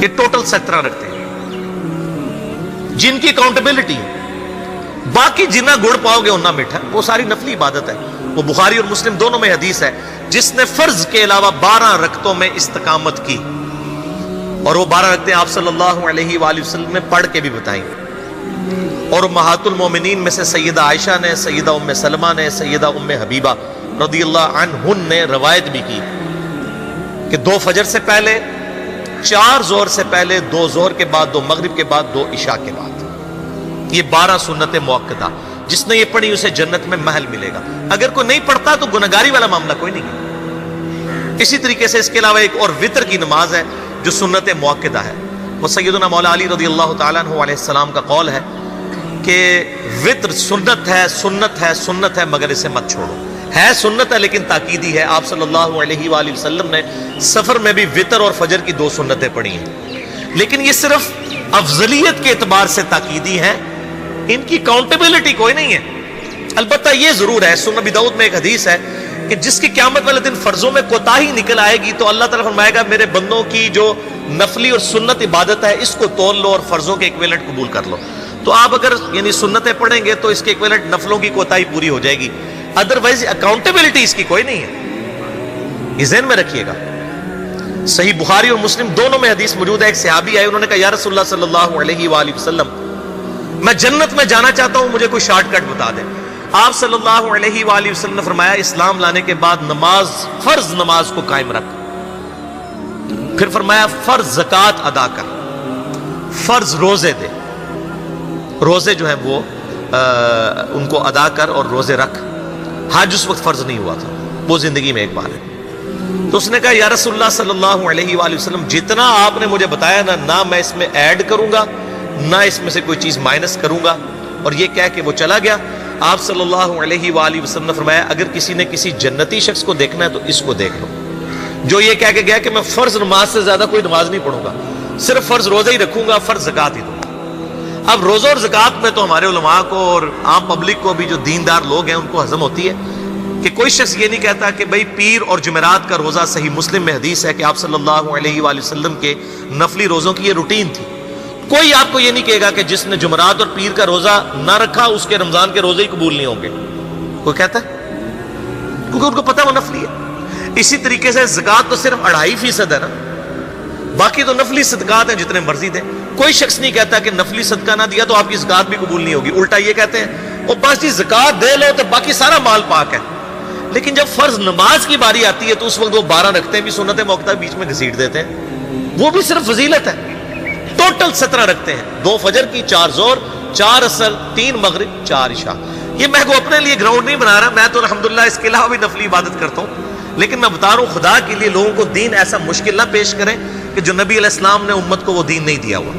یہ ٹوٹل 17 رکھتے ہیں جن کی اکاؤنٹیبلٹی ہے. باقی جنہ گڑ پاؤ گے انہ میٹھا، وہ ساری نفلی عبادت ہے. وہ بخاری اور مسلم دونوں میں حدیث ہے، جس نے فرض کے علاوہ 12 رکعتوں میں استقامت کی، اور وہ 12 رکعتیں آپ صلی اللہ علیہ وآلہ وسلم نے پڑھ کے بھی بتائیں. اور امہات المومنین میں سے سیدہ عائشہ نے، سیدہ ام سلمہ نے، سیدہ ام حبیبہ رضی اللہ عنہن نے روایت بھی کی کہ 2 فجر سے پہلے، 4 ظہر سے پہلے، 2 ظہر کے بعد، 2 مغرب کے بعد، 2 عشاء کے بعد. یہ 12 سنت موقتہ، جس نے یہ پڑھی اسے جنت میں محل ملے گا. اگر کوئی نہیں پڑھتا تو گناہگاری والا معاملہ کوئی نہیں ہے. اسی طریقے سے اس کے علاوہ ایک اور وطر کی نماز ہے جو سنت موقتہ ہے. وہ سیدنا مولا علی رضی اللہ تعالیٰ عنہ علیہ السلام کا قول ہے کہ وطر سنت ہے، سنت ہے، سنت ہے، مگر اسے مت چھوڑو. ہے سنت ہے لیکن تاکیدی ہے. آپ صلی اللہ علیہ وآلہ وسلم نے سفر میں بھی وطر اور فجر کی 2 سنتیں پڑھی ہیں، لیکن یہ صرف افضلیت کے اعتبار سے تاکیدی ہیں، ان کی اکاؤنٹیبلٹی کوئی نہیں ہے. البتہ یہ ضرور ہے، سنن ابی داؤد میں ایک حدیث ہے کہ جس کی قیامت والے دن فرضوں میں کوتاہی نکل آئے گی تو اللہ تعالیٰ فرمائے گا میرے بندوں کی جو نفلی اور سنت عبادت ہے اس کو تول لو اور فرضوں کے ایکویلنٹ قبول کر لو. تو آپ اگر یعنی سنتیں پڑھیں گے تو اس کے ایکویلنٹ نفلوں کی کوتاہی پوری ہو جائے گی، ادروائز اکاؤنٹیبلٹی اس کی کوئی نہیں ہے. یہ ذہن میں رکھیے گا. صحیح بخاری اور مسلم دونوں میں حدیث موجود ہے. ایک صحابی آئے، انہوں نے کہا یا رسول اللہ صلی اللہ علیہ وآلہ وسلم، میں جنت میں جانا چاہتا ہوں، مجھے کوئی شارٹ کٹ بتا دیں. آپ صلی اللہ علیہ وآلہ وسلم نے فرمایا اسلام لانے کے بعد نماز، فرض نماز کو قائم رکھ. پھر فرمایا فرض زکوٰۃ ادا کر، فرض روزے دے، روزے جو ہیں وہ ان کو ادا کر اور روزے رکھ. حج اس وقت فرض نہیں ہوا تھا، وہ زندگی میں ایک بار ہے. تو اس نے کہا یا رسول اللہ صلی اللہ علیہ وآلہ وسلم جتنا آپ نے مجھے بتایا نہ میں اس میں ایڈ کروں گا نہ اس میں سے کوئی چیز مائنس کروں گا. اور یہ کہہ کے وہ چلا گیا. آپ صلی اللہ علیہ وآلہ وسلم نے فرمایا اگر کسی نے کسی جنتی شخص کو دیکھنا ہے تو اس کو دیکھ لو، جو یہ کہہ کے گیا کہ میں فرض نماز سے زیادہ کوئی نماز نہیں پڑھوں گا، صرف فرض روزہ ہی رکھوں گا، فرض زکوٰۃ ہی دوں گا. اب روزہ اور زکوٰۃ میں تو ہمارے علماء کو اور عام پبلک کو بھی جو دیندار لوگ ہیں ان کو ہضم ہوتی ہے کہ کوئی شخص یہ نہیں کہتا کہ بھئی پیر اور جمعرات کا روزہ. صحیح مسلم میں حدیث ہے کہ آپ صلی اللہ علیہ وآلہ وسلم کے نفلی روزوں کی یہ روٹین تھی. کوئی آپ کو یہ نہیں کہے گا کہ جس نے جمعرات اور پیر کا روزہ نہ رکھا اس کے رمضان کے روزے ہی قبول نہیں ہوں گے. کوئی کہتا ہے؟ کیونکہ ان کو پتہ وہ نفلی ہے. اسی طریقے سے زکوٰۃ تو صرف 2.5% ہے نا، باقی تو نفلی صدقات ہیں جتنے مرضی دیں. کوئی شخص نہیں کہتا کہ نفلی صدقہ نہ دیا تو آپ کی زکوٰۃ بھی قبول نہیں ہوگی. الٹا یہ کہتے ہیں وہ بس جی زکوٰۃ دے لو تو باقی سارا مال پاک ہے. لیکن جب فرض نماز کی باری آتی ہے تو اس وقت وہ 12 رکھتے بھی سنت موقتہ بیچ میں گھسیٹ دیتے ہیں. وہ بھی صرف فضیلت ہے. ٹوٹل 17 رکھتے ہیں، 2 فجر کی، 4 ظہر، 4 عصر، 3 مغرب، 4 عشاء. یہ میں کو اپنے لیے گراؤنڈ نہیں بنا رہا، میں تو الحمدللہ اس کے علاوہ بھی نفلی عبادت کرتا ہوں. لیکن میں بتا رہا ہوں خدا کے لیے لوگوں کو دین ایسا مشکل نہ پیش کریں کہ جو نبی علیہ السلام نے امت کو وہ دین نہیں دیا ہوا.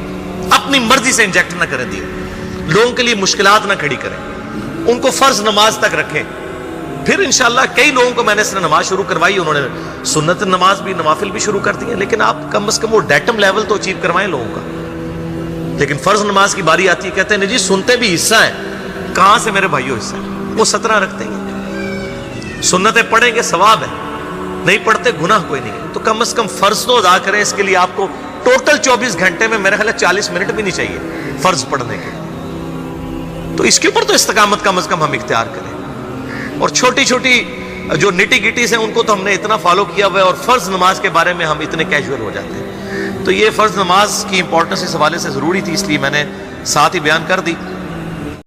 اپنی مرضی سے انجیکٹ نہ کریں دین، لوگوں کے لیے مشکلات نہ کھڑی کریں، ان کو فرض نماز تک رکھیں. پھر انشاءاللہ کئی لوگوں کو میں نے اس نے نماز شروع کروائی، انہوں نے سنت نماز بھی، نوافل بھی شروع کر دی ہیں. لیکن آپ کم از کم وہ ڈیٹم لیول تو اچیو کروائیں لوگوں کا. لیکن فرض نماز کی باری آتی ہے کہتے ہیں نہیں جی سنتے بھی حصہ ہیں. کہاں سے میرے بھائیوں حصہ ہے؟ وہ 17 رکھتے ہیں، سنتیں پڑھیں گے ثواب ہے، نہیں پڑھتے گناہ کوئی نہیں ہے. تو کم از کم فرض تو ادا کریں. اس کے لیے آپ کو ٹوٹل 24 گھنٹے میں میرے خیال ہے 40 منٹ بھی نہیں چاہیے فرض پڑھنے کے. تو اس کے اوپر تو استقامت کم از کم ہم اختیار کریں. اور چھوٹی چھوٹی جو نٹی گٹیز ہیں ان کو تو ہم نے اتنا فالو کیا ہوا ہے، اور فرض نماز کے بارے میں ہم اتنے کیجول ہو جاتے ہیں. تو یہ فرض نماز کی امپورٹنس اس حوالے سے ضروری تھی، اس لیے میں نے ساتھ ہی بیان کر دی.